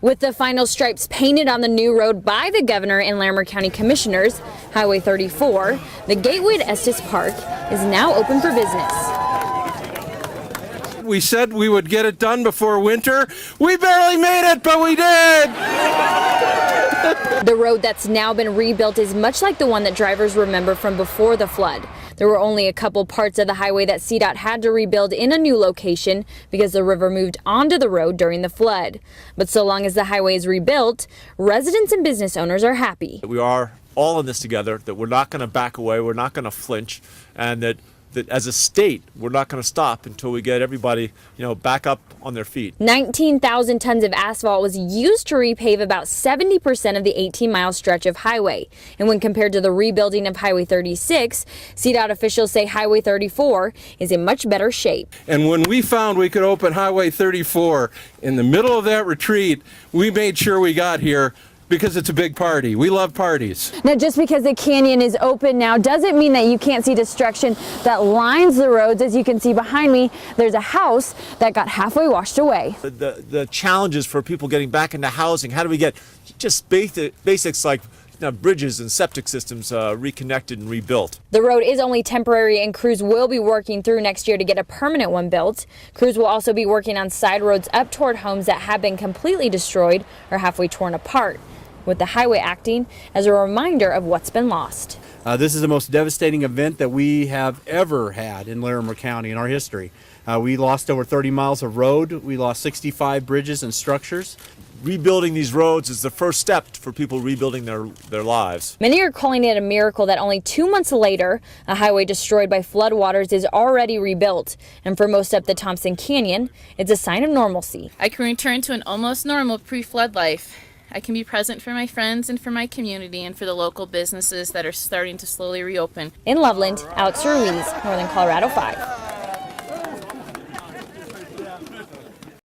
With the final stripes painted on the new road by the governor and Larimer County commissioners, Highway 34, the gateway to Estes Park, is now open for business. We said we would get it done before winter. We barely made it, but we did! The road that's now been rebuilt is much like the one that drivers remember from before the flood. There were only a couple parts of the highway that CDOT had to rebuild in a new location because the river moved onto the road during the flood. But so long as the highway is rebuilt, residents and business owners are happy. We are all in this together, that we're not going to back away, we're not going to flinch, and that as a state, we're not going to stop until we get everybody, back up on their feet. 19,000 tons of asphalt was used to repave about 70% of the 18-mile stretch of highway. And when compared to the rebuilding of Highway 36, CDOT officials say Highway 34 is in much better shape. And when we found we could open Highway 34 in the middle of that retreat, we made sure we got here because it's a big party. We love parties. Now, just because the canyon is open now doesn't mean that you can't see destruction that lines the roads. As you can see behind me, there's a house that got halfway washed away. The challenges for people getting back into housing, how do we get just basics like bridges and septic systems reconnected and rebuilt? The road is only temporary, and crews will be working through next year to get a permanent one built. Crews will also be working on side roads up toward homes that have been completely destroyed or halfway torn apart, with the highway acting as a reminder of what's been lost. This is the most devastating event that we have ever had in Larimer County in our history. We lost over 30 miles of road. We lost 65 bridges and structures. Rebuilding these roads is the first step for people rebuilding their lives. Many are calling it a miracle that only 2 months later, a highway destroyed by floodwaters is already rebuilt. And for most up the Thompson Canyon, it's a sign of normalcy. I can return to an almost normal pre-flood life. I can be present for my friends and for my community and for the local businesses that are starting to slowly reopen. In Loveland, Alex Ruiz, Northern Colorado 5.